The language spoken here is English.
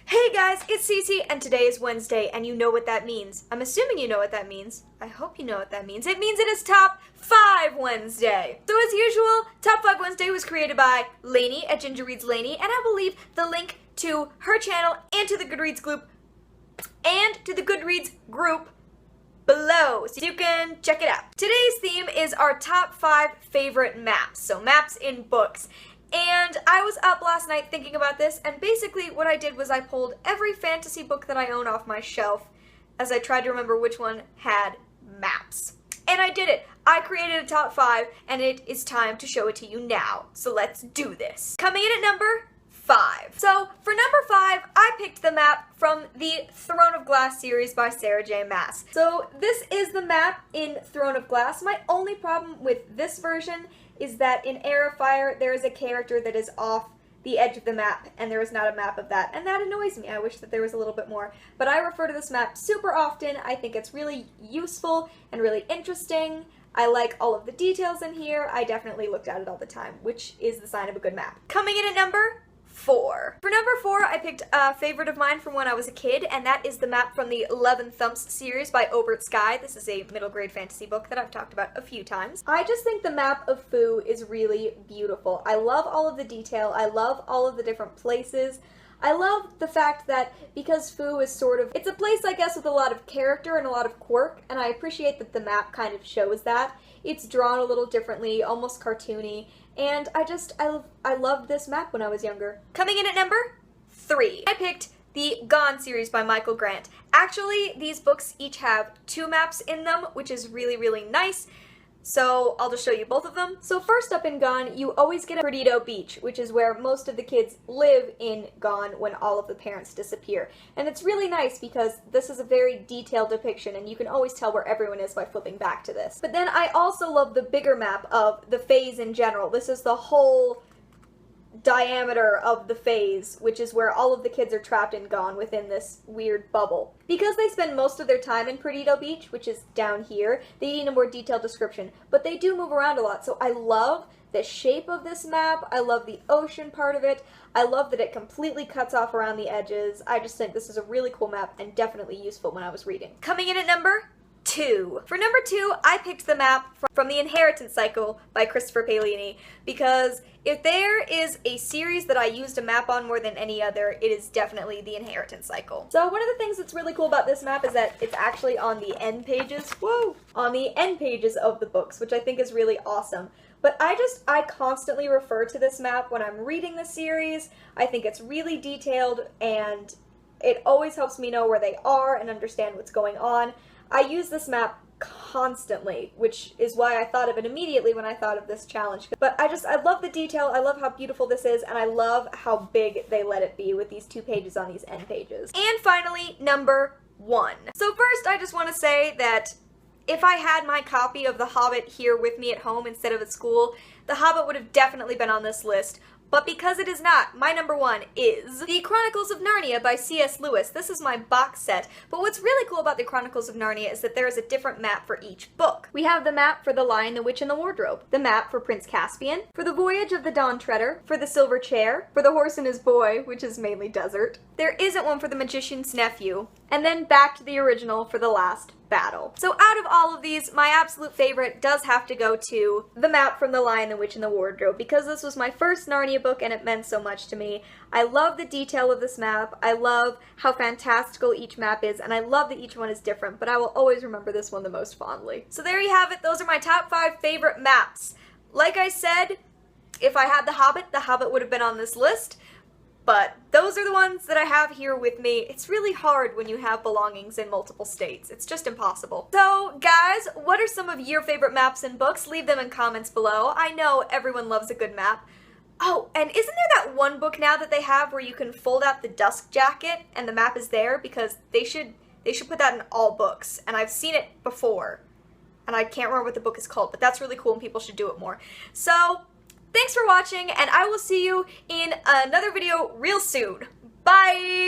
Hey guys, it's Cece, and today is Wednesday, and you know what that means. I'm assuming you know what that means. I hope you know what that means. It means it is Top 5 Wednesday. So as usual, Top 5 Wednesday was created by Lainey at Ginger Reads Lainey, and I will leave the link to her channel and to the Goodreads group below, so you can check it out. Today's theme is our top 5 favorite maps, so maps in books. And I was up last night thinking about this, and basically what I did was I pulled every fantasy book that I own off my shelf as I tried to remember which one had maps. And I did it! I created a top 5, and it is time to show it to you now. So let's do this. Coming in at number 5. So for number 5, I picked the map from the Throne of Glass series by Sarah J. Maas. So this is the map in Throne of Glass. My only problem with this version is that in Heir of Fire, there is a character that is off the edge of the map, and there is not a map of that, and that annoys me. I wish that there was a little bit more. But I refer to this map super often. I think it's really useful and really interesting. I like all of the details in here. I definitely looked at it all the time, which is the sign of a good map. Coming in at number 4. For number 4, I picked a favorite of mine from when I was a kid, and that is the map from the 11 Thumps series by Obert Sky. This is a middle grade fantasy book that I've talked about a few times. I just think the map of Fu is really beautiful. I love all of the detail. I love all of the different places. I love the fact that because Fu is it's a place, I guess, with a lot of character and a lot of quirk, and I appreciate that the map kind of shows that. It's drawn a little differently, almost cartoony, and I loved this map when I was younger. Coming in at number 3, I picked the Gone series by Michael Grant. Actually, these books each have 2 maps in them, which is really, really nice. So I'll just show you both of them. So first up in Gone, you always get a Perdido Beach, which is where most of the kids live in Gone when all of the parents disappear. And it's really nice because this is a very detailed depiction, and you can always tell where everyone is by flipping back to this. But then I also love the bigger map of the phase in general. This is the whole diameter of the phase, which is where all of the kids are trapped and gone within this weird bubble. Because they spend most of their time in Perdido Beach, which is down here, they need a more detailed description, but they do move around a lot, so I love the shape of this map, I love the ocean part of it, I love that it completely cuts off around the edges. I just think this is a really cool map and definitely useful when I was reading. Coming in at number 2. For number 2, I picked the map from The Inheritance Cycle by Christopher Paolini, because if there is a series that I used a map on more than any other, it is definitely The Inheritance Cycle. So one of the things that's really cool about this map is that it's actually on the end pages, on the end pages of the books, which I think is really awesome. But I constantly refer to this map when I'm reading the series. I think it's really detailed, and it always helps me know where they are and understand what's going on. I use this map constantly, which is why I thought of it immediately when I thought of this challenge. But I love the detail, I love how beautiful this is, and I love how big they let it be with these 2 pages on these end pages. And finally, number 1. So first, I just want to say that if I had my copy of The Hobbit here with me at home instead of at school, The Hobbit would have definitely been on this list. But because it is not, my number 1 is the Chronicles of Narnia by C.S. Lewis. This is my box set, but what's really cool about the Chronicles of Narnia is that there is a different map for each book. We have the map for The Lion, the Witch, and the Wardrobe, the map for Prince Caspian, for The Voyage of the Dawn Treader, for The Silver Chair, for The Horse and His Boy, which is mainly desert. There isn't one for The Magician's Nephew, and then back to the original for The Last Battle. So out of all of these, my absolute favorite does have to go to the map from The Lion, the Witch, and the Wardrobe, because this was my first Narnia book and it meant so much to me. I love the detail of this map, I love how fantastical each map is, and I love that each one is different, but I will always remember this one the most fondly. So there you have it, those are my top 5 favorite maps. Like I said, if I had The Hobbit would have been on this list. But those are the ones that I have here with me. It's really hard when you have belongings in multiple states. It's just impossible. So, guys, what are some of your favorite maps and books? Leave them in comments below. I know everyone loves a good map. Oh, and isn't there that one book now that they have where you can fold out the dust jacket and the map is there? Because they should put that in all books. And I've seen it before. And I can't remember what the book is called, but that's really cool and people should do it more. So, thanks for watching, and I will see you in another video real soon. Bye!